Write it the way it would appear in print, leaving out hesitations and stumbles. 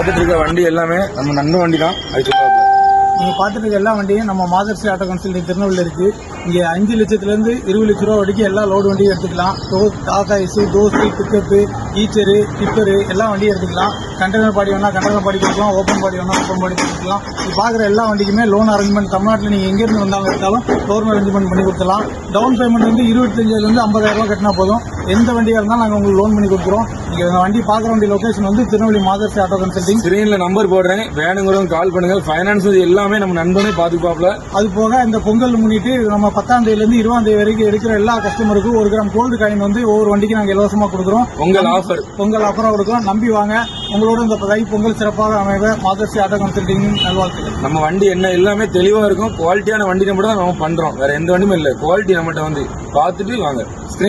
பார்த்துட்டு இருக்க வண்டி எல்லாமே நம்ம நண்ப வண்டி தான். அது சொல்லுவாங்க. நீங்க பார்த்துட்டு இருக்க எல்லா வண்டியும் நம்ம மாதர்ஸ்ரீ ஆட்டோ கன்சல்டிங் திருநெல்வேலியில் இருக்கு. இங்க 5 லட்சத்திலிருந்து 20 லட்ச ரூபா வரைக்கும் எல்லா லோடு வண்டியும் எடுத்துக்கலாம். டாடா ஏசி, தோசி, பிக்கப்பு, ஈச்சரு, டிப்பரு எல்லா வண்டியும் எடுத்துக்கலாம். கண்டெய்னர் பாடி வேணா கண்டெய்னர் பாடி கொடுக்கலாம், ஓப்பன் பாடி வேணா ஓப்பன் பாடி கொடுக்கலாம். நீங்க பாக்குற எல்லா வண்டிக்குமே லோன் அரேஞ்ச்மெண்ட் தமிழ்நாட்டில் நீங்க எங்க இருந்து வந்தாலும் எடுத்தாலும் லோன் அரேஞ்ச்மெண்ட் பண்ணி கொடுக்கலாம். டவுன் பேமெண்ட் வந்து 25,000 50,000 ரூபாய் கட்டினா போதும். எந்த வண்டியா இருந்தாலும் நாங்க உங்களுக்கு லோன் பண்ணி கொடுக்குறோம். நீங்க இந்த வண்டி பாக்குற வண்டி லொகேஷன் வந்து திருநெல்வேலி மாதர்ஸ்ரீ ஆட்டோ கன்சல்டிங். ஸ்கிரீன்ல நம்பர் போடுறேன், வேணுங்கிறவங்க கால் பண்ணுங்க. ஃபைனான்ஸ் எல்லாமே நம்ம நண்பனே பாத்துப்பாப்ல. அது போக இந்த பொங்கல் முன்னிட்டு நம்ம 10ஆம் தேதியிலிருந்து 20ஆம் தேதி வரைக்கும் எடுக்கிற எல்லா கஸ்டமருக்கும் 1 கிராம் கோல்டு காயின் வந்து ஒவ்வொரு வண்டிக்கு நாங்க இலவசமா கொடுக்குறோம். பொங்கல் ஆஃபரா கொடுக்குறோம். நம்பி வாங்க. உங்களோட இந்த பொங்கல் சிறப்பாக அமைவ மாதர்ஸ்ரீ ஆட்டோ கன்சல்டிங் நல்வாழ்த்துக்கள். நம்ம வண்டி என்ன எல்லாமே தெளிவா இருக்கும். குவாலிட்டியான வண்டி மட்டும் தான் நம்ம பண்றோம். வேற எந்த வண்டியும் இல்ல. குவாலிட்டி நம்மகிட்ட வந்து பாத்துட்டு வாங்க.